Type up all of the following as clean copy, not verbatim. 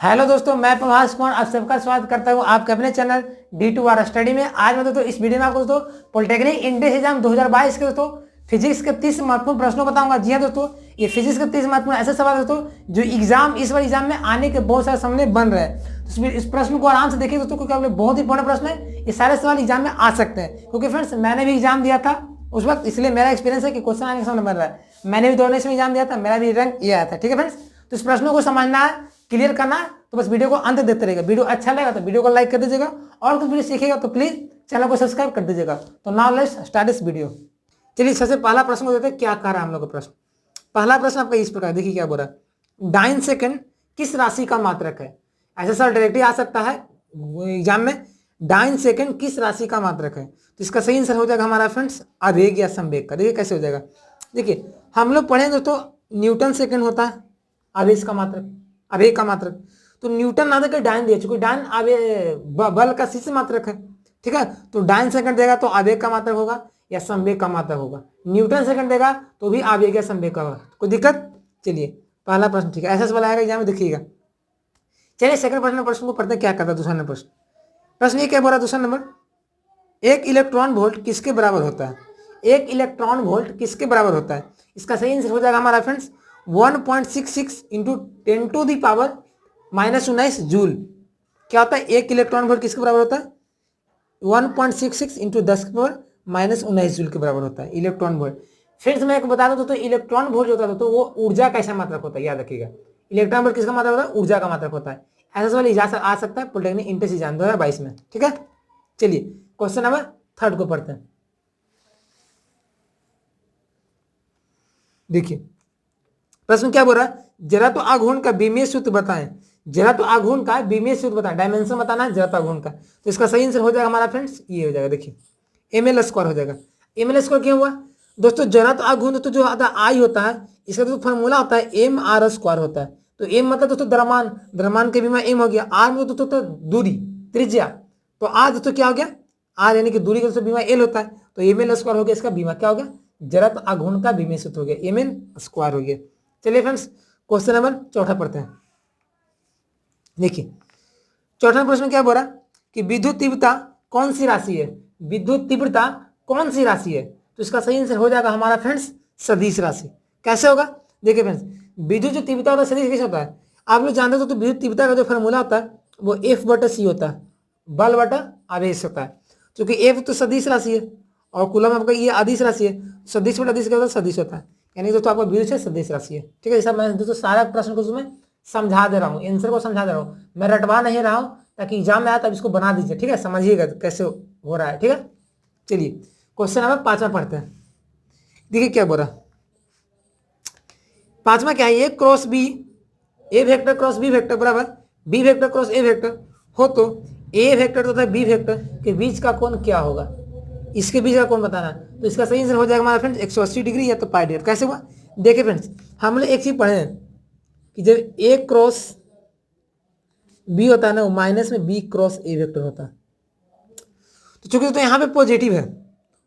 Hello दोस्तों, मैं प्रभास कुमार आप सबका स्वागत करता हूं आपके अपने चैनल D2R स्टडी में। आज मैं दोस्तों इस वीडियो में आपको दोस्तों पॉलिटेक्निक इंट्रेंस एग्जाम 2022 के दोस्तों फिजिक्स के 30 महत्वपूर्ण प्रश्नों बताऊंगा। जी हाँ दोस्तों, ये फिजिक्स के 30 महत्वपूर्ण ऐसे सवाल दोस्तों जो इस बार एग्जाम में आने के बहुत सारे सामने बन रहे हैं। तो इस प्रश्न को आराम से देखिए दोस्तों, क्योंकि आपने बहुत इंपॉर्टेंट प्रश्न है। ये सारे सवाल एग्जाम में आ सकते हैं, क्योंकि फ्रेंड्स मैंने भी एग्जाम दिया था उस वक्त, इसलिए मेरा एक्सपीरियंस है कि क्वेश्चन आने के सामने बन रहा है। मैंने भी दौड़ने से एग्जाम दिया था, मेरा भी रैंक ये आया था। ठीक है फ्रेंड्स, तो इस प्रश्नों को समझना है, क्लियर करना है, तो बस वीडियो को अंत देते रहेगा। वीडियो अच्छा लगा तो वीडियो को लाइक कर दीजिएगा, और कुछ वीडियो सीखेगा तो प्लीज चैनल को सब्सक्राइब कर दीजिएगा। तो now let's start this video. चलिए सबसे पहला प्रश्न को देते हैं, क्या कह रहा है हम लोग का प्रश्न। पहला प्रश्न आपका इस प्रकार, देखिए क्या बोल रहा है। डाइन सेकंड किस राशि का मात्रक है। ऐसा सर डायरेक्टली आ सकता है एग्जाम में, डाइन सेकंड किस राशि का मात्रक है। तो इसका सही आंसर हो जाएगा हमारा फ्रेंड्स आवेग या संवेग का। देखिए कैसे हो जाएगा। देखिए हम लोग पढ़े दोस्तों न्यूटन सेकंड होता है आवेश का मात्रक, आवेग का मात्रक। तो न्यूटन ना देकर डाइन दिया, चूंकि डाइन बल का शिष्य मात्रक है। ठीक है, तो डाइन सेकंड देगा तो आवेग का मात्रक होगा या संवेग का मात्रक होगा। न्यूटन सेकंड देगा तो भी आवेग या संवेग का होगा। कोई दिक्कत। चलिए पहला प्रश्न ठीक है, ऐसा सवाल आएगा एग्जाम में, देखिएगा। चलिए सेकंड प्रश्न को पढ़ते हैं, क्या करता है दूसरा नंबर प्रश्न। ये क्या बोल रहा है दूसरा नंबर, एक इलेक्ट्रॉन वोल्ट किसके बराबर होता है। एक इलेक्ट्रॉन वोल्ट किसके बराबर होता है। इसका सही आंसर हो जाएगा हमारा फ्रेंड्स 1.66 इंटू 10⁻⁻⁹ जूल। क्या होता है, एक इलेक्ट्रॉन वोल्ट किसके बराबर होता है 1.66 इंटू 10⁻⁻⁹ जूल के बराबर होता है इलेक्ट्रॉन वोल्ट। फ्रेंड्स मैं एक बता दूं तो इलेक्ट्रॉन वोल्ट जो होता है तो वो ऊर्जा का ऐसा मात्रक होता है, याद रखिएगा। इलेक्ट्रॉन वोल्ट किसका मात्रक होता है, ऊर्जा का मात्रक होता है। ऐसा सवाल आ सकता है पॉलिटेक्निक इंट्रेंस एग्जाम 2022 में। ठीक है, चलिए क्वेश्चन नंबर थर्ड को पढ़ते हैं। देखिए प्रश्न क्या बोल रहा है, जरा तो आघूर्ण का विमीय सूत्र बताएं। जरा तो आघूर्ण का विमीय सूत्र बताएं, डायमेंशन बताना है जरा तो आघूर्ण का। तो इसका सही आंसर हो जाएगा हमारा फ्रेंड्स ये हो जाएगा, देखिए ml² हो जाएगा। ml² क्या हुआ दोस्तों, जरा तो आघूर्ण तो जो आता आई होता है, इसका तो फॉर्मूला होता है mr² होता है। तो m मतलब दोस्तों द्रव्यमान, द्रव्यमान के बीमा m हो गया। r में दोस्तों तो दूरी त्रिज्या, तो r दोस्तों क्या हो गया, r यानी कि दूरी का दोस्तों बीमा l होता है। तो ml² हो गया, इसका बीमा क्या हो गया, जरा तो आघूर्ण का विमीय सूत्र हो गया, ml² हो गया। चलिए फ्रेंड्स क्वेश्चन नंबर चौथा पढ़ते हैं। देखिए चौथा प्रश्न क्या बोल रहा कि विद्युत तीव्रता कौन सी राशि है। विद्युत तीव्रता कौन सी राशि है। तो इसका सही आंसर हो जाएगा हमारा फ्रेंड्स सदिश राशि। कैसे होगा, देखिए फ्रेंड्स विद्युत जो तीव्रता होता है सदिश कैसे होता है, आप लोग जानते हो। तो विद्युत तीव्रता का जो फॉर्मूला होता है वो F/c होता है, बल बटा आवेश होता है। क्योंकि F तो सदिश राशि है और कूलम आपका ये अदिश राशि है। सदिश बटा अदिश क्या होता है, सदिश होता है, यानी दोस्तों आपका विद्युत से सदिश राशि है। ठीक है, ऐसा मैं दोस्तों सारा प्रश्न को तुम्हें समझा दे रहा हूँ, आंसर को समझा दे रहा हूँ, मैं रटवा नहीं रहा हूँ, ताकि एग्जाम में आया तब इसको बना दीजिए। ठीक है, समझिएगा कैसे हो रहा है। ठीक है, चलिए क्वेश्चन नंबर 5वां पढ़ते हैं। देखिए क्या बोल रहा, 5वां क्या है, a cross b, a vector cross b vector बराबर b vector cross a vector हो तो ए वेक्टर तथा बी वेक्टर के बीच का कोण क्या होगा। इसके बीच का कोण बताना है। तो इसका सही आंसर हो जाएगा हमारा फ्रेंड्स 180 डिग्री या तो पाई डिग्री। कैसे हुआ, देखिए फ्रेंड्स हम लोग एक चीज पढ़े हैं कि जब ए क्रॉस बी होता है ना, वो माइनस में बी क्रॉस ए वेक्टर होता है। तो चूंकि दोस्तों यहाँ पे पॉजिटिव है,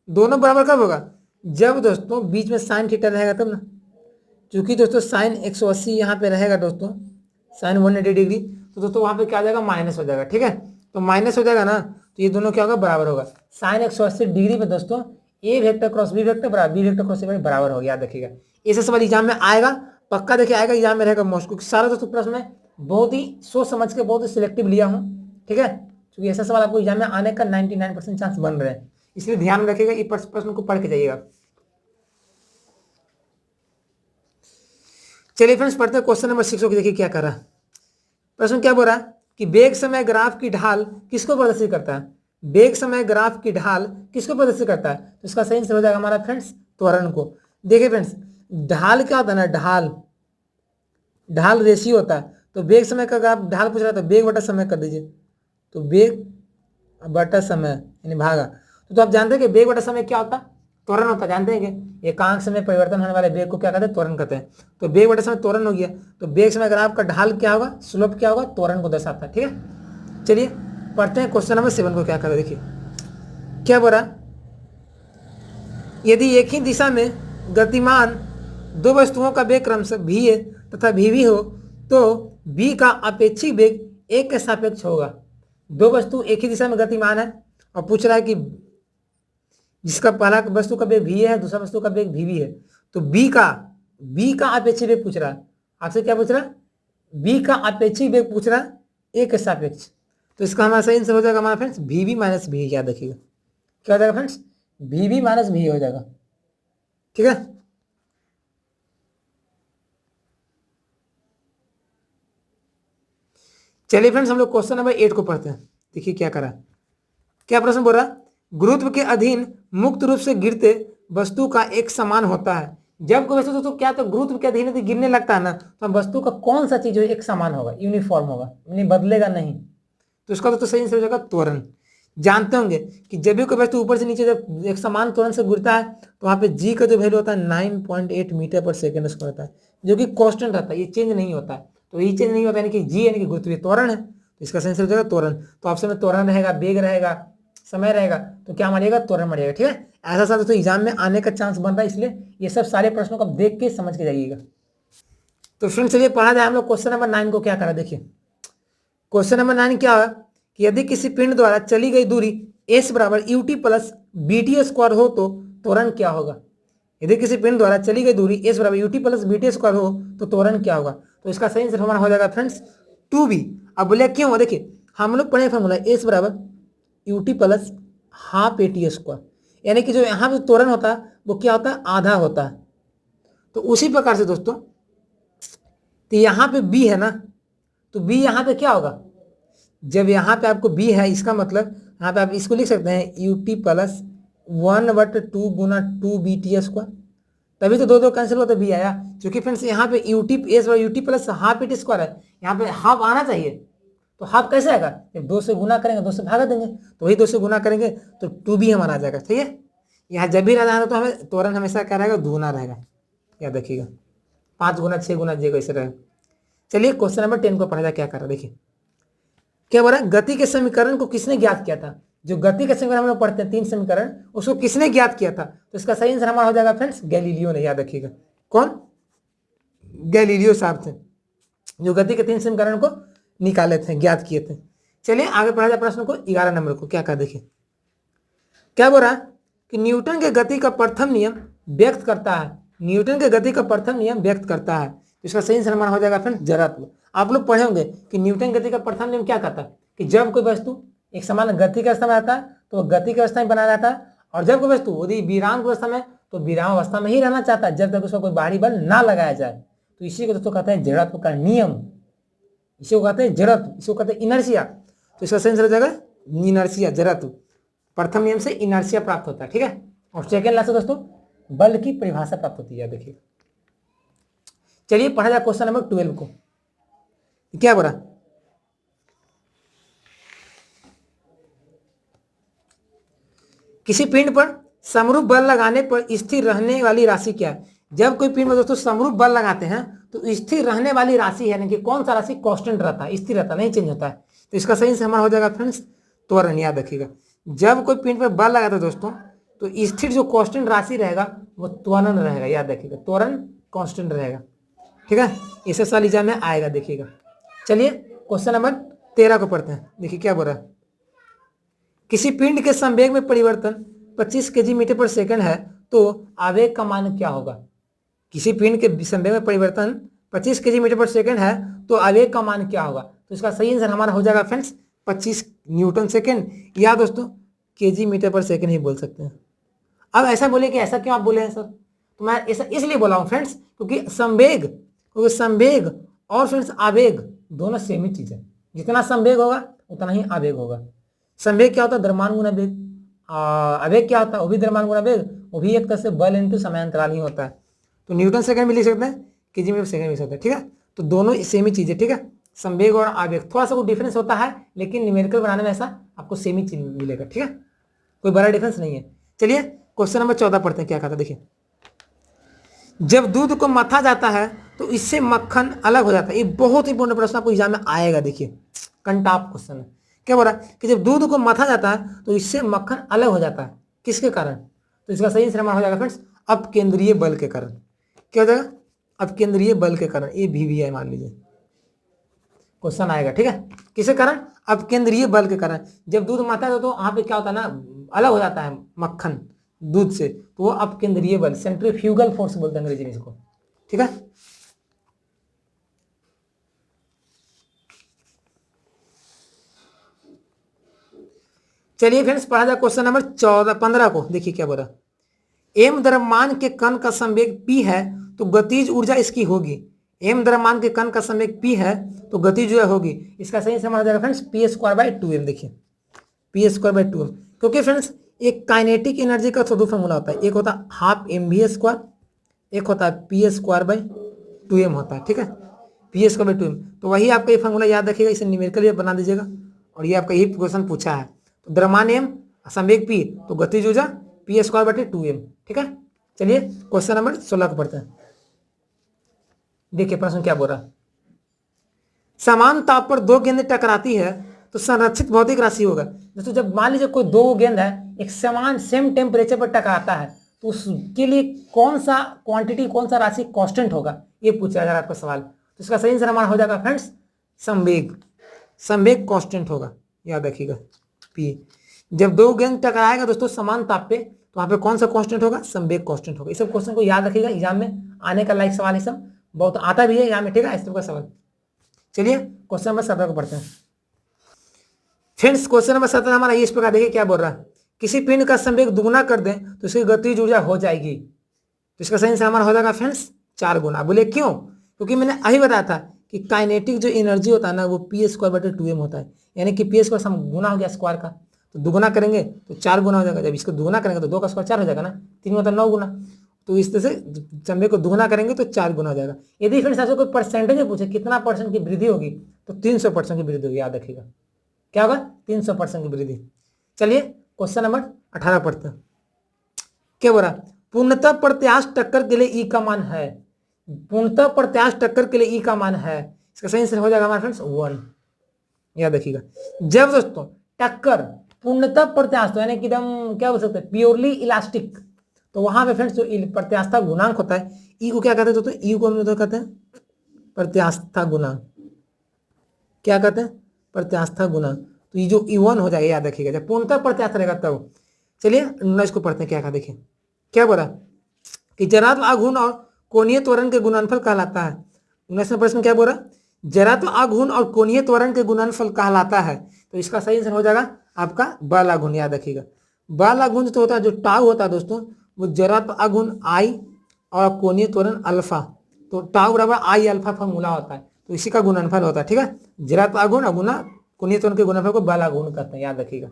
दोनों बराबर कब होगा, जब दोस्तों बीच में साइन थीटा रहेगा तब ना। चूंकि दोस्तों साइन 180 यहाँ पे रहेगा दोस्तों, साइन 180 डिग्री, तो दोस्तों वहाँ पे क्या आ जाएगा, माइनस हो जाएगा। ठीक है, तो माइनस हो जाएगा ना, तो ये दोनों क्या होगा, बराबर होगा। साइन 180 डिग्री पे दोस्तों a vector cross b vector बराबर b vector cross a vector बराबर हो गया, याद रखिएगा। ऐसे सवाल एग्जाम में आएगा, पक्का देखिए आएगा एग्जाम में रहेगा मोस्ट, क्योंकि सारा दोस्तों प्रश्न में बहुत ही सोच समझ के बहुत ही सिलेक्टिव लिया हूँ। ठीक है, क्योंकि ऐसा सवाल आपको एग्जाम में आने का 99% चांस बन रहे हैं, इसलिए ध्यान में रखिएगा, इस प्रश्न को पढ़ के जाइएगा। चलिए फ्रेंड्स पढ़ते हैं क्वेश्चन नंबर 6 को। देखिए क्या कर रहा है प्रश्न, क्या बोल रहा है कि बेग समय ग्राफ की ढाल किसको प्रदर्शित करता है। बेग समय ग्राफ की ढाल किसको प्रदर्शित करता है। तो इसका सही आंसर हो जाएगा हमारा फ्रेंड्स त्वरण को। देखिए फ्रेंड्स ढाल क्या होता है ना, ढाल ढाल रेशियो होता है। तो बेग समय का ग्राफ ढाल पूछ रहा था, बेग बटा समय कर दीजिए, तो बेग बटा समय यानी भागा। तो आप जानते हैं कि बेग बटा समय क्या होता है, त्वरण होता है, जानते हैं कि एकांक समय परिवर्तन होने वाले बेग को क्या कहते हैं, त्वरण कहते हैं। तो बेग बटा समय त्वरण हो गया, तो बेग समय ग्राफ का ढाल क्या होगा, स्लोप क्या होगा, त्वरण को दर्शाता है। ठीक है, चलिए पढ़ते हैं क्वेश्चन नंबर 7 को। क्या कर रहे देखिए क्या बोल रहा, यदि एक ही दिशा में गतिमान दो वस्तुओं का वेग क्रमशः va तथा vb हो तो बी का अपेक्षिक वेग ए के सापेक्ष होगा। दो वस्तु एक ही दिशा में गतिमान है और पूछ रहा है कि जिसका पहला वस्तु का वेग v है, दूसरा वस्तु का वेग vv है, तो बी का अपेक्षिक वेग पूछ रहा है आपसे। क्या पूछ रहा है? बी का अपेक्षिक वेग पूछ रहा है ए के सापेक्ष। तो इसका हमारा सही आंसर हो जाएगा हमारा फ्रेंड्स vv माइनस v। याद रखिएगा क्या हो जाएगा फ्रेंड्स? vv माइनस v हो जाएगा। ठीक है, चलिए फ्रेंड्स हम लोग क्वेश्चन नंबर 8 को पढ़ते हैं। देखिए क्या करा, क्या प्रश्न बोल रहा है? गुरुत्व के अधीन मुक्त रूप से गिरते वस्तु का एक समान होता है। जब कोई वस्तु तो क्या तो गुरुत्व के अधीन गिरने लगता है ना, तो वस्तु का कौन सा चीज एक समान होगा, यूनिफॉर्म होगा, नहीं बदलेगा नहीं। तो इसका तो सही आंसर हो जाएगा त्वरण। जानते होंगे कि जब भी कोई वस्तु ऊपर से नीचे जब एक समान त्वरण से गिरता है तो वहां पे जी का जो वैल्यू होता है 9.8 मीटर पर सेकेंड स्क्वायर होता है, जो कि कांस्टेंट रहता है, ये चेंज नहीं होता है। तो ये चेंज नहीं होता यानी कि जी यानी कि गुरुत्वीय त्वरण है। तो इसका सही आंसर हो जाएगा त्वरण। तो ऑप्शन में त्वरण रहेगा, वेग रहेगा, समय रहेगा, तो क्या मानिएगा? त्वरण मानिएगा। ठीक है, ऐसा सा दोस्तों एग्जाम में आने का चांस बन रहा है, इसलिए ये सब सारे प्रश्नों को आप देख के समझ के जाइएगा। तो फ्रेंड्स चलिए पढ़ा जाए हम लोग क्वेश्चन नंबर 9 को। क्या करा देखिए, क्वेश्चन नंबर 9 क्या है कि यदि किसी पिंड द्वारा चली गई दूरी s बराबर ut प्लस bt स्क्वायर हो तो त्वरण क्या होगा? यदि किसी पिंड द्वारा चली गई दूरी s बराबर ut प्लस bt स्क्वायर हो तो त्वरण क्या होगा? तो इसका सही आंसर हमारा हो जाएगा फ्रेंड्स 2b। अब बोले क्यों? देखिए हम लोग पढ़े फॉर्मूला s बराबर ut plus half at square, यानी कि जो यहाँ पे त्वरण होता है वो क्या होता है? आधा होता है। तो उसी प्रकार से दोस्तों तो यहाँ पे b है ना, तो b यहाँ पे क्या होगा? जब यहाँ पे आपको b है, इसका मतलब यहाँ पे आप इसको लिख सकते हैं ut प्लस 1/2 गुना 2bt स्क्वायर। तभी तो दो दो कैंसिल हुआ तो b आया, क्योंकि फ्रेंड्स यहाँ पे ut plus half at square है, यहाँ पे हाफ आना चाहिए। तो हाफ कैसे आएगा? जब 2 से गुना करेंगे 2 से भागा देंगे, तो वही 2 से गुना करेंगे तो 2b हमारा आ जाएगा। ठीक है, यहाँ जब भी रहना है तो हमें त्वरण हमेशा क्या रहेगा? दुगुना रहेगा। याद रखिएगा 5 गुना 6 गुना जे कैसे रहेगा। चलिए क्वेश्चन नंबर 10 को पढ़ा जाए। क्या करा देखिए, क्या बोला? गति के समीकरण को किसने ज्ञात किया था? जो गति के समीकरण हम लोग पढ़ते हैं 3 समीकरण, उसको किसने ज्ञात किया था? तो इसका सही आंसर हमारा हो जाएगा फ्रेंड्स गैलीलियो ने। याद रखिएगा कौन? गैलीलियो साहब थे जो गति के 3 समीकरण को निकाले थे, ज्ञात किए थे। चलिए आगे पढ़ा जाए प्रश्न को 11 नंबर को। क्या कहा देखिए, क्या बोल रहा है कि न्यूटन के गति का प्रथम नियम व्यक्त करता है। न्यूटन के गति का प्रथम नियम व्यक्त करता है, तो इसका सही आंसर हमारा हो जाएगा फ्रेंड्स जड़त्व। आप लोग पढ़े होंगे कि न्यूटन गति का प्रथम नियम क्या कहता है कि जब कोई वस्तु एक समान गति की अवस्था में रहता है तो वह गति की अवस्था में बना रहता है, और जब कोई वस्तु यदि विराम की अवस्था में तो विराम अवस्था में ही रहना चाहता है जब तक उसको कोई बाहरी बल ना लगाया जाए। तो इसी को दोस्तों कहते हैं जड़त्व का नियम, इसी को कहते हैं जड़त्व, इसी को कहते हैं इनर्शिया। तो इसका सही आंसर हो जाएगा इनर्शिया, जड़त्व। प्रथम नियम से इनर्शिया प्राप्त होता है। ठीक है, और सेकेंड लॉ से दोस्तों बल की परिभाषा प्राप्त होती है। देखिए चलिए पढ़ा जाए क्वेश्चन नंबर 12 को। क्या बोला? किसी पिंड पर समरूप बल लगाने पर स्थिर रहने वाली राशि क्या है? जब कोई पिंड में दोस्तों समरूप बल लगाते हैं तो स्थिर रहने वाली राशि है, यानी कि कौन सा राशि कांस्टेंट रहता है, स्थिर रहता है, नहीं चेंज होता है। तो इसका सही आंसर हमारा हो जाएगा फ्रेंड्स त्वरण। याद रखिएगा जब कोई पिंड पर बल लगाता है दोस्तों तो स्थिर जो कांस्टेंट राशि रहेगा वो त्वरण रहेगा। याद रखिएगा त्वरण कांस्टेंट रहेगा। ठीक है, इसे साल एग्जाम में आएगा देखिएगा। चलिए क्वेश्चन नंबर 13 को पढ़ते हैं। देखिए क्या बोल रहा है, किसी पिंड के संवेग में परिवर्तन 25 kg मीटर पर सेकंड है तो आवेग का मान क्या होगा? किसी पिंड के संवेग में परिवर्तन 25 kg मीटर पर सेकंड है तो आवेग का मान क्या होगा? तो इसका सही आंसर हमारा हो जाएगा फ्रेंड्स 25 न्यूटन सेकंड, या दोस्तों kg मीटर पर सेकंड ही बोल सकते हैं। अब ऐसा बोले कि ऐसा क्यों आप बोले हैं सर? तो मैं ऐसा इसलिए बोला हूँ फ्रेंड्स क्योंकि संवेग और फ्रेंड्स आवेग दोनों सेम ही चीज है। जितना संवेग होगा उतना ही आवेग होगा। संवेग क्या होता है? द्रव्यमान गुना वेग। आवेग क्या होता है? वो भी द्रव्यमान गुना वेग, वो भी एक तरह से बल इनटू समयांतराल ही होता है। तो न्यूटन सेकंड भी लिख सकते हैं, केजी मीटर सेकंड भी लिख सकते हैं। ठीक है, तो दोनों सेम ही चीज है। ठीक है, संवेग और आवेग थोड़ा सा कोई डिफरेंस होता है, लेकिन न्यूमेरिकल बनाने में ऐसा आपको सेम ही चीज मिलेगा। ठीक है, कोई बड़ा डिफरेंस नहीं है। चलिए क्वेश्चन नंबर 14 पढ़ते हैं। क्या कहता है देखिए, जब दूध को मथा जाता है तो इससे मक्खन अलग हो जाता है। ये बहुत इंपॉर्टेंट प्रश्न आपको एग्जाम में आएगा। देखिए कंटाप क्वेश्चन है। क्या बोल रहा है कि जब दूध को मथा जाता है तो इससे मक्खन अलग हो जाता है, किसके कारण? तो इसका सही आंसर हमारा हो जाएगा फ्रेंड्स अपकेंद्रीय बल के कारण। क्या हो जाएगा? अपकेंद्रीय बल के कारण। ये भी है मान लीजिए। क्वेश्चन आएगा, ठीक है। किसके कारण? अब केंद्रीय बल के कारण। जब दूध माता है तो वहां पे क्या होता है ना, अलग हो जाता है मक्खन दूध से, तो वो अब केंद्रीय बल, सेंट्रीफ्यूगल फोर्स बोलते हैं अंग्रेजी में इसको, ठीक है। चलिए फ्रेंड्स पढ़ा जाए क्वेश्चन नंबर 15 को। देखिए क्या बोला, एम द्रव्यमान के कण का संवेग p है तो गतिज ऊर्जा इसकी होगी। एम द्रव्यमान के कण का संवेग p है तो गतिज ऊर्जा होगी। इसका सही समाधान हो जाएगा फ्रेंड्स p²/2m। देखिए p²/2m, क्योंकि फ्रेंड्स एक काइनेटिक एनर्जी का दो फॉर्मूला होता है, एक होता है हाफ mv², एक होता है p²/2m होता है, ठीक है। p²/2m, तो वही आपका ये फॉर्मूला याद रखिएगा, इसे न्यूमेरिकल बना दीजिएगा। और ये आपका यही क्वेश्चन पूछा है, तो द्रव्यमान m, संवेग p, तो गतिज ऊर्जा p²/2m, ठीक है। चलिए क्वेश्चन नंबर 16 को पढ़ते हैं। देखिए प्रश्न क्या बोल रहा है, समान ताप पर दो गेंदें टकराती है तो संरक्षित भौतिक राशि होगा। दोस्तों जब मान लीजिए कोई दो गेंद है एक समान सेम टेम्परेचर पर टकराता है तो उसके लिए कौन सा क्वांटिटी, कौन सा राशि कांस्टेंट होगा, ये पूछा जा रहा है आपका सवाल। तो इसका सही आंसर हो जाएगा फ्रेंड्स संवेग। संवेग कांस्टेंट होगा, याद रखिएगा p। जब दो गेंद टकराएगा दोस्तों समान ताप पे तो वहां पे कौन सा कांस्टेंट होगा, संवेग कांस्टेंट होगा। इस सब क्वेश्चन को याद रखिएगा, एग्जाम में आने का लायक सवाल, ये सब बहुत आता भी है एग्जाम में, ठीक है, इस तरह का सवाल। चलिए क्वेश्चन नंबर 17 को पढ़ते हैं। फ्रेंड्स क्वेश्चन नंबर 17 हमारा इस प्रकार, देखिए क्या बोल रहा है, किसी पिंड का संवेग दुगुना कर दें तो उसकी गतिज ऊर्जा हो जाएगी। तो इसका सही आंसर हमारा हो जाएगा फ्रेंड्स 4 गुना। बोले क्यों? क्योंकि मैंने अभी बताया था कि काइनेटिक जो एनर्जी होता है ना वो p²/2m होता है, यानी कि p² गुना हो गया स्क्वायर का, तो दुगुना करेंगे तो 4 गुना हो जाएगा। जब इसको दुगुना करेंगे तो 2 का स्क्वायर 4 हो जाएगा ना, 3 मतलब 9 गुना। तो इस तरह से संवेग को दुगुना करेंगे तो 4 गुना हो जाएगा। यदि फ्रेंड्स आपसे कोई परसेंटेज पूछे कितना परसेंट की वृद्धि होगी तो 300% की वृद्धि होगी, याद रखिएगा क्या होगा, 300% की वृद्धि। चलिए क्वेश्चन नंबर 18 पढ़ते हैं। क्या बोला, पूर्णतः प्रत्यास्थ टक्कर के लिए ई का मान है। पूर्णतः प्रत्यास्थ टक्कर के लिए ई का मान है, इसका सही आंसर हो जाएगा हमारा फ्रेंड्स 1, याद रखिएगा। जब दोस्तों टक्कर पूर्णतः प्रत्यास्थ यानी कि एकदम क्या बोल सकते हैं प्योरली इलास्टिक, तो वहां पे फ्रेंड्स जो प्रत्यास्थता गुणांक होता है ई को क्या कहते हैं दोस्तों, ई को हम लोग कहते हैं प्रत्यास्थता गुणांक। क्या कहते हैं, प्रत्यास्थता गुणांक। तो ये जो E1 हो जाएगा, याद रखिएगा जब पूर्णतः प्रत्यास्थ रहेगा तब। चलिए 19 को पढ़ते हैं। क्या कहा, देखिए क्या बोला कि जरात्म आघूर्ण और कोणीय त्वरण के गुणनफल कहलाता है। 19वां प्रश्न क्या बोला, जरात्म आघूर्ण और कोणीय त्वरण के गुणनफल कहलाता है। तो इसका सही आंसर हो जाएगा आपका बल आघूर्ण, याद रखिएगा। बल आघूर्ण तो होता है जो टाउ होता है दोस्तों, वो जरात्म आघूर्ण आई और कोणीय त्वरण अल्फा, तो टाउ बराबर आई अल्फा फॉर्मूला होता है, तो इसी का गुणनफल होता है, ठीक है। जरात्म आघूर्ण गुना कोणीय त्वरण के गुणनफल को बल आघूर्ण कहते हैं, याद रखिएगा।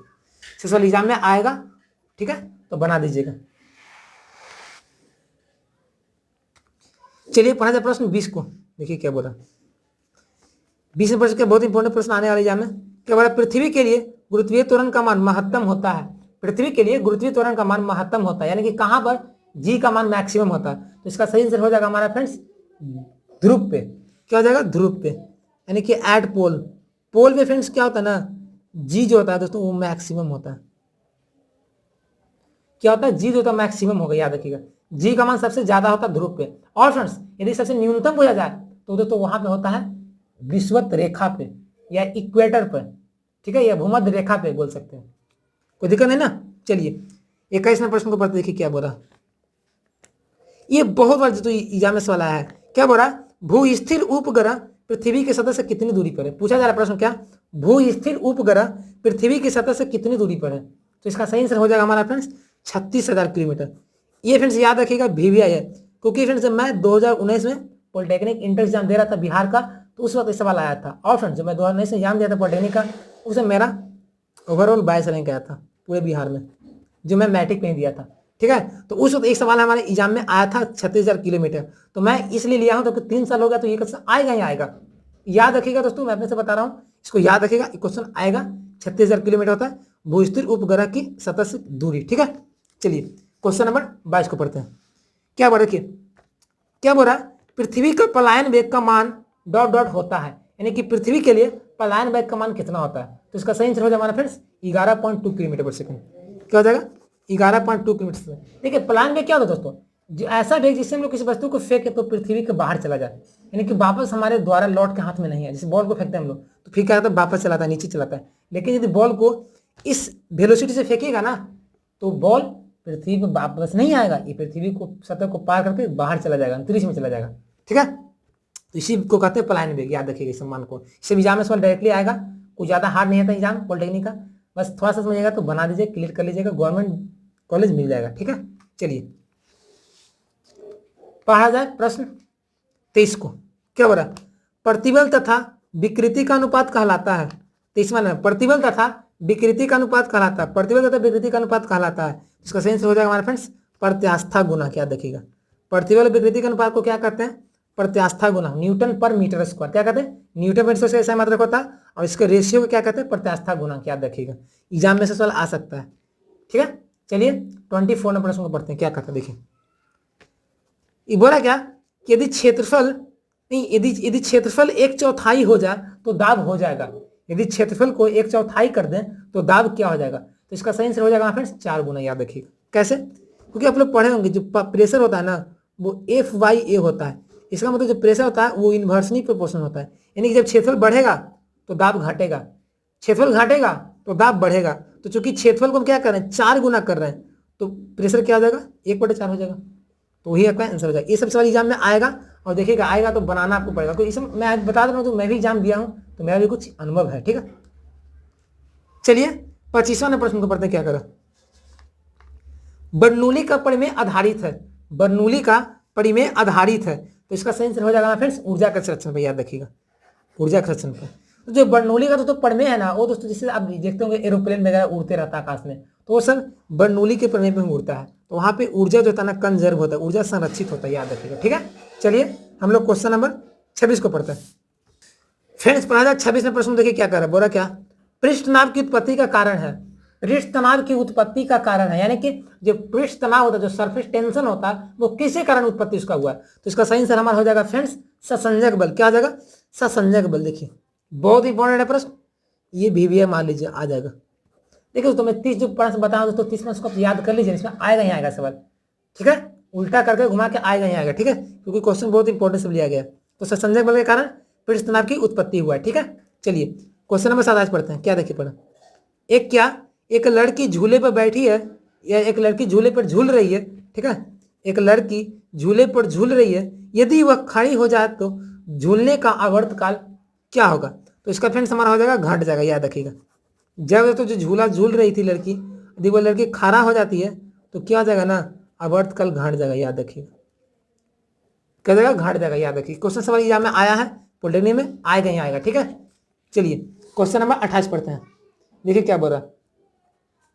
सवाल एग्जाम में आएगा, ठीक है, तो बना दीजिएगा। चलिए पढ़ा जाए प्रश्न 20 को। देखिए क्या बोला, 20 प्रश्न के बहुत इंपॉर्टेंट प्रश्न आने वाले एग्जाम में। क्या बोला, पृथ्वी के लिए गुरुत्वीय त्वरण का मान महत्तम होता है। पृथ्वी के लिए गुरुत्वीय त्वरण का मान महत्तम होता है, यानी कि कहां पर जी का मान मैक्सिमम होता है। तो इसका सही आंसर हो जाएगा हमारा फ्रेंड्स ध्रुव पे। क्या हो जाएगा, ध्रुव पे, यानी कि एट पोल। पोल में फ्रेंड्स क्या होता है ना, जी जो होता है दोस्तों वो मैक्सिमम होता है। क्या होता है, जी जो होता है मैक्सिमम होगा, याद रखिएगा। जी का मान सबसे ज्यादा होता है ध्रुव पे। और फ्रेंड्स यदि सबसे न्यूनतम हो जाए तो दोस्तों वहां पे होता है विषुवत रेखा पे या इक्वेटर पर, ठीक है, या भूमध्य रेखा पे बोल सकते हैं, कोई दिक्कत नहीं ना। चलिए 21वें प्रश्न को पढ़ते, देखिए क्या बोला। ये बहुत बार तो एग्जाम में सवाल आया है। क्या बोला, भू स्थिर उपग्रह पृथ्वी की सतह से कितनी दूरी पर है। पूछा जा रहा प्रश्न, क्या भू स्थिर उपग्रह पृथ्वी की सतह से कितनी दूरी पर है। तो इसका सही आंसर हो जाएगा हमारा फ्रेंड्स 36,000 किलोमीटर। ये फ्रेंड्स याद रखिएगा VVI है, क्योंकि फ्रेंड्स मैं 2019 में पॉलिटेक्निक इंटर एग्जाम दे रहा था बिहार का, तो उस वक्त सवाल आया था। और फ्रेंड्स जब मैं 2019 में एग्जाम दिया था पॉलिटेक्निक का, उसमें मेरा ओवरऑल 22 रैंक आया था पूरे बिहार में, जो मैं मैट्रिक में दिया था, ठीक है। तो उस वक्त एक सवाल हमारे एग्जाम में आया था 36,000 किलोमीटर। तो मैं इसलिए लिया हूं, तो 3 साल हो गया, तो ये क्वेश्चन आएगा ही आएगा। याद रखिएगा दोस्तों, मैं अपने से बता रहा हूँ, इसको याद रखिएगा, क्वेश्चन आएगा। 36,000 किलोमीटर होता है भूस्थिर उपग्रह की सतह से दूरी, ठीक है। चलिए क्वेश्चन नंबर 22 को पढ़ते हैं। क्या बोल रखिए, क्या बोल रहा है, पृथ्वी का पलायन वेग का मान ... होता है, यानी कि पृथ्वी के लिए पलायन वेग का मान कितना होता है। तो इसका सही आंसर हो जाएगा हमारा फ्रेंड्स 11.2 किलोमीटर पर सेकंड। क्या हो जाएगा, 11.2 किलोमीटर। देखिए पलायन वेग क्या होता है दोस्तों, जो ऐसा वेग जिससे हम लोग किसी वस्तु को फेंके तो पृथ्वी के बाहर चला जाए, यानी कि वापस हमारे द्वारा लौट के हाथ में नहीं है। जैसे बॉल को फेंकते हैं हम लोग तो फिर क्या होता है, वापस चलाता है, नीचे चलाता है। लेकिन यदि बॉल को इस वेलोसिटी से फेंकेगा ना तो बॉल पृथ्वी पर वापस नहीं आएगा, ये पृथ्वी को सतह को पार करके बाहर चला जाएगा, अंतरिक्ष में चला जाएगा। ठीक है, तो इसी को कहते हैं पलायन वेग, याद रखिएगा इस सम्मान को। इससे एग्जाम में सवाल डायरेक्टली आएगा, कुछ ज्यादा हार्ड नहीं आता एग्जाम पॉलिटेक्निक का, बस थोड़ा सा समझिएगा तो बना दीजिए, क्लियर कर लीजिएगा, गवर्नमेंट कॉलेज मिल जाएगा। ठीक है, चलिए पढ़ा जाए प्रश्न 23 को। क्या बोला, प्रतिबल तथा विकृति का अनुपात कहलाता है। 23वां नंबर, प्रतिबल तथा विकृति का अनुपात कहलाता है। प्रतिबल तथा विकृति का अनुपात कहलाता है, इसका सही आंसर हो जाएगा हमारे फ्रेंड्स प्रत्यास्था गुना। क्या देखिएगा, प्रतिबल विकृति के अनुपात को क्या कहते हैं, प्रत्यास्था गुना, न्यूटन पर मीटर स्क्वायर। क्या कहते हैं, न्यूटन पर मीटर स्क्वायर ऐसा मात्रक होता है, और इसके रेशियो को क्या कहते हैं, प्रत्यास्था गुना। क्या देखिएगा, एग्जाम में से सवाल आ सकता है। ठीक है, चलिए 24 नंबर प्रश्न को पढ़ते हैं। क्या कहते हैं देखिए, ये बोला क्या कि यदि क्षेत्रफल नहीं, यदि क्षेत्रफल 1/4 हो जाए तो दाब हो जाएगा। यदि क्षेत्रफल को 1/4 कर दें तो दाब क्या हो जाएगा, तो इसका सही आंसर हो जाएगा फ्रेंड्स 4 गुना। याद रखिएगा कैसे, क्योंकि आप लोग पढ़े होंगे जो प्रेशर होता है ना वो F/A होता है। इसका मतलब जो प्रेशर होता है वो इन्वर्सली प्रोपोर्शनल होता है, यानी कि जब क्षेत्रफल बढ़ेगा तो दाब घटेगा, क्षेत्रफल घटेगा तो दाब बढ़ेगा। तो चूंकि क्षेत्रफल को हम क्या कर रहे हैं, 4 गुना कर रहे हैं, तो प्रेशर क्या हो जाएगा, 1/4 हो जाएगा। तो वही आपका आंसर हो जाएगा। ये सब सवाल एग्जाम में आएगा, और देखिएगा आएगा तो बनाना आपको पड़ेगा, क्योंकि इसमें मैं बता दे रहा हूँ तो मैं भी एग्जाम दिया हूँ तो मेरा भी कुछ अनुभव है। ठीक है, चलिए 25वां नंबर प्रश्न को पढ़ते हैं। क्या करा, बर्नौली का परिमेय आधारित है। बर्नौली का परिमेय आधारित है, तो इसका सही आंसर हो जाएगा फ्रेंड्स ऊर्जा के संरक्षण पर। याद रखिएगा ऊर्जा के संरक्षण पर। तो जो बर्नौली का तो परिमेय है ना वो दोस्तों, जिससे आप देखते होंगे एरोप्लेन वगैरह उड़ते रहता है आकाश में, तो वो सर बर्नौली के परिमेय में उड़ता है। तो वहां पे ऊर्जा जो होता है ना कंजर्व होता है, ऊर्जा संरक्षित होता है। याद रखिएगा। ठीक है, चलिए हम लोग क्वेश्चन नंबर 26 को पढ़ते हैं। फ्रेंड्स पढ़ा जाए 26 में प्रश्न देखिए क्या कर रहा है, बोला क्या, पृष्ठ तनाव की उत्पत्ति का कारण है। पृष्ठ तनाव की उत्पत्ति का कारण है, यानी कि जो पृष्ठ तनाव होता है, जो सरफेस टेंशन होता है, वो किसी कारण उत्पत्ति उसका हुआ है। तो इसका सही आंसर हमारा हो जाएगा फ्रेंड्स ससंजक बल। क्या हो जाएगा, ससंजक बल। देखिए बहुत इंपॉर्टेंट है प्रश्न, ये भी मान लीजिए आ जाएगा। देखिए दोस्तों मैं 30 जो प्रश्न बताऊं दोस्तों, 30 प्रश्न को याद कर लीजिए, इसमें आएगा ही आएगा सवाल। ठीक है, उल्टा करके घुमा के आएगा ही आएगा। ठीक है, क्योंकि क्वेश्चन बहुत इंपॉर्टेंट से लिया गया है। तो ससंजक बल के कारण पृष्ठ तनाव की उत्पत्ति हुआ है। ठीक है, चलिए क्वेश्चन नंबर 7 आज पढ़ते हैं। क्या देखिए पढ़ा, एक लड़की झूले पर बैठी है, या एक लड़की झूले पर झूल रही है। ठीक है, एक लड़की झूले पर झूल रही है, यदि वह खड़ी हो जाए तो झूलने का आवर्तकाल क्या होगा। तो इसका फ्रेंड्स हमारा हो जाएगा घट जाएगा। याद रखिएगा, जब तो जो झूला झूल रही थी लड़की, यदि वो लड़की खड़ा हो जाती है तो क्या हो जाएगा ना, आवर्तकाल घट जाएगा। याद रखिएगा क्या जाएगा, घट जाएगा। याद रखिए क्वेश्चन सवाल एग्जाम में आया है, पॉलिटेक्निक में आएगा ही आएगा। ठीक है, चलिए क्वेश्चन नंबर 28 पढ़ते हैं। देखिए क्या बोल रहा है,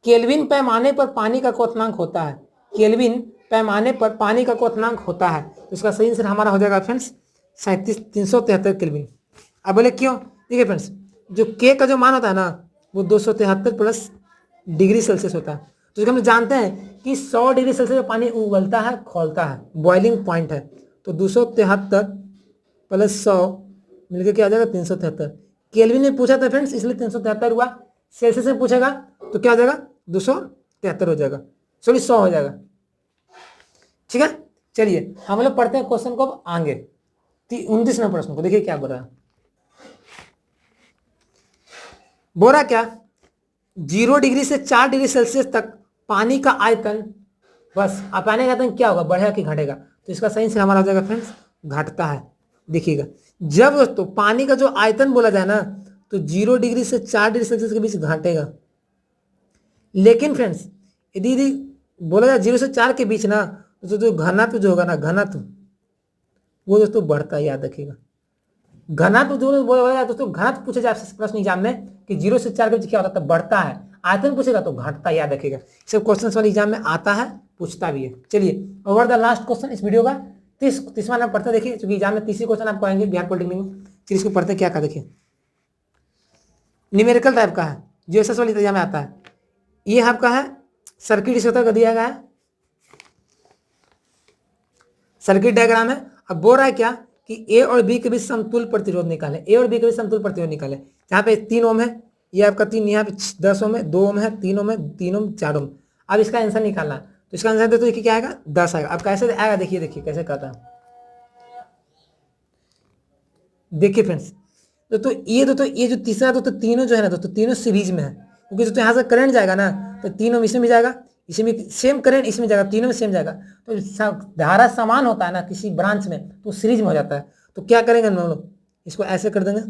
केल्विन पैमाने पर पानी का क्वथनांक होता है। केल्विन पैमाने पर पानी का क्वथनांक होता है, तो इसका सही आंसर हमारा हो जाएगा फ्रेंड्स 373 केल्विन। अब बोले क्यों, देखिए फ्रेंड्स जो के का जो मान होता है ना वो 273 प्लस डिग्री सेल्सियस होता है। तो हम जानते हैं कि 100 डिग्री सेल्सियस में पानी उबलता है, खौलता है, बॉइलिंग पॉइंट है। तो 273 प्लस 100 मिलकर क्या आ जाएगा 373। केल्विन ने पूछा था फ्रेंड्स इसलिए 373 हुआ, सेल्सियस में पूछेगा तो क्या हो जाएगा 273 हो जाएगा, सॉरी 100 हो जाएगा। ठीक है, चलिए हम लोग पढ़ते हैं क्वेश्चन को आगे 29 नंबर प्रश्न को। देखिए क्या बोल रहा है, बोला क्या, 0 डिग्री से 4 डिग्री सेल्सियस तक पानी का आयतन, बस अब पानी का आयतन क्या होगा, बढ़ेगा कि घटेगा। तो इसका सही से हमारा हो जाएगा फ्रेंड्स घटता है। देखिएगा जब दोस्तों पानी का जो आयतन बोला जाए ना तो 0 डिग्री से 4 डिग्री सेल्सियस के बीच घटेगा। लेकिन फ्रेंड्स यदि बोला जाए 0 से 4 के बीच ना तो जो घनत्व जो होगा ना, घनत्व वो दोस्तों बढ़ता है। याद रखिएगा घनत्व जो बोला जाए दोस्तों, घनत्व पूछे जाए प्रश्न एग्जाम में कि 0 से 4 के बीच क्या होता है, बढ़ता है। आयतन पूछेगा तो घटता है। याद रखिएगा सब क्वेश्चन वाले एग्जाम में आता है, पूछता भी है। चलिए ओवर द लास्ट क्वेश्चन इस वीडियो का 30वां नंबर पढ़ते देखिए, क्योंकि एग्जाम में 30 क्वेश्चन आपको आएंगे बिहार पॉलिटेक्निक में। चलिए इसको पढ़ते क्या का, देखिए न्यूमेरिकल टाइप का है, जो एसएस वाले एग्जाम में आता है। ये आपका है सर्किट, इस तरह का दिया गया है, सर्किट डायग्राम है। अब बोल रहा है क्या कि ए और बी के बीच समतुल प्रतिरोध निकाले। ए और बी के बीच समतुल प्रतिरोध निकाले। यहाँ पे 3 ओम है, ये आपका 3, यहाँ पे 10 ओम है, 2 ओम है, 3 ओम है, 3 ओम, 4 ओम। अब इसका आंसर निकालना है। तो इसका आंसर दोस्तों देखिए क्या आएगा 10 आएगा। अब कैसे आएगा देखिए कैसे कहता है, देखिए फ्रेंड्स दोस्तों ये जो तीसरा दोस्तों तीनों जो है ना दोस्तों तीनों सीरीज में है, क्योंकि दोस्तों यहाँ से करंट जाएगा ना तो तीनों इसमें भी जाएगा, इसमें सेम करंट इसमें जाएगा, तीनों में सेम जाएगा। तो धारा समान होता है ना किसी ब्रांच में तो सीरीज में हो जाता है। तो क्या करेंगे हम लोग, इसको ऐसे कर देंगे,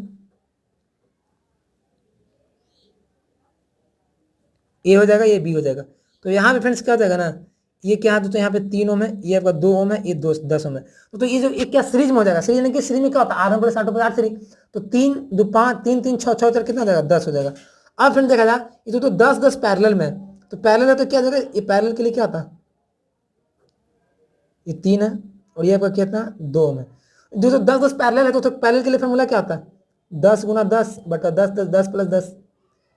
ए हो जाएगा, ये बी हो जाएगा। तो यहाँ पे फ्रेंड्स क्या हो जाएगा ना, ये क्या है दोस्तों यहाँ पे 3 ओम है, ये आपका 2 ओम है, ये 10 ओम है। तो ये जो एक क्या सीरीज में हो जाएगा, सीरीज यानी कि सीरीज में क्या होता है R1 + R2 + R3। तो 3 2 5 3 3 6 6 कितना हो जाएगा 10 हो जाएगा। अब फ्रेंड्स देखा जाए ये तो 10 10 पैरेलल में, तो पैरेलल है तो क्या हो जाएगा, ये पैरेलल के लिए क्या होता है, ये 3 है और ये आपका कितना 2 ओम है। दोस्तों 10 10 पैरेलल है तो पैरेलल के लिए फॉर्मूला क्या होता है 10 × 10 बटा 10 10 10 + 10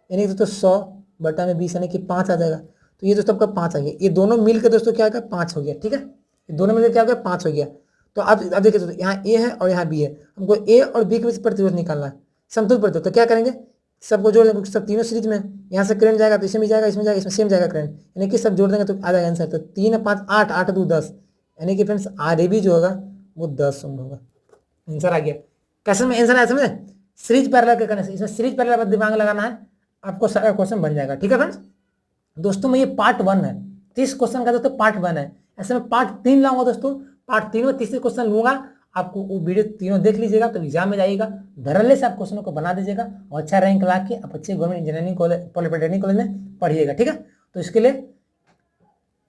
यानी दोस्तों 100 बटा में 20 यानी कि 5 आ जाएगा। तो ये दोस्तों आपका 5 आ गया, ये दोनों मिलकर दोस्तों क्या आएगा 5 हो गया। ठीक है, ये दोनों मिलकर क्या हो गया 5 हो गया। तो अब देखिए दोस्तों यहाँ ए है और यहाँ बी है, हमको ए और बी के बीच प्रतिरोध निकालना है, समतुल्य प्रतिरोध। तो क्या करेंगे, सबको जोड़ देंगे, सब तीनों सीरीज में, यहाँ से करंट जाएगा तो इसमें भी जाएगा, इसमें जाएगा, इसमें सेम जाएगा करंट, यानी कि सब जोड़ देंगे तो आ जाएगा आंसर। तो 3 5 8 8 2 10 यानी कि फ्रेंड्स RAB जो होगा वो 10 ओम होगा। आंसर आ गया। कैसे में आंसर आया समझे, सीरीज पैरेलल के करने से, इसमें सीरीज पैरेलल पर दिमाग लगाना है, आपको सारा क्वेश्चन बन जाएगा। ठीक है फ्रेंड्स दोस्तों में ये पार्ट 1 है, 30 क्वेश्चन का दोस्तों पार्ट 1 है। ऐसे में पार्ट 3 लाऊंगा दोस्तों, पार्ट 3 में 30 क्वेश्चन लूंगा, आपको वो वीडियो तीनों देख लीजिएगा तो एग्जाम में जाइएगा, धड़ल्ले से आप क्वेश्चनों को बना दीजिएगा और अच्छा रैंक ला के आप अच्छे government engineering college polytechnic college में पढ़िएगा। ठीक है, तो इसके लिए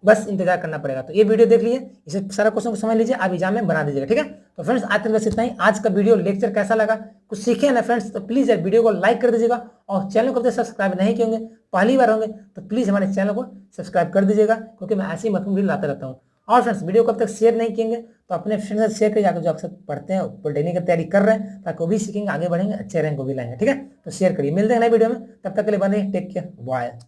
बस इंतजार करना पड़ेगा। तो ये वीडियो देख लीजिए, इसे सारा क्वेश्चन को समझ लीजिए, आप एग्जाम में बना दीजिएगा। ठीक है, तो फ्रेंड्स आज तक बस इतना ही। आज का वीडियो लेक्चर कैसा लगा, कुछ सीखे ना फ्रेंड्स, तो प्लीज यार वीडियो को लाइक कर दीजिएगा और चैनल को सब्सक्राइब नहीं किए होंगे, पहली बार होंगे तो प्लीज हमारे चैनल को सब्सक्राइब कर दीजिएगा, क्योंकि मैं ऐसे ही महत्वपूर्ण वीडियो लाता रहता हूँ। और फ्रेंड्स वीडियो को अब तक शेयर नहीं किएंगे तो अपने फ्रेंड्स से शेयर करिए, जो अक्सर पढ़ते हैं पॉलिटेक्निक की तैयारी कर रहे हैं, ताकि वो भी सीखेंगे, आगे बढ़ेंगे, अच्छे रैंक को भी लाएंगे। ठीक है, तो शेयर करिए, मिलते हैं नए वीडियो में, तब तक के लिए बने, टेक केयर, बाय।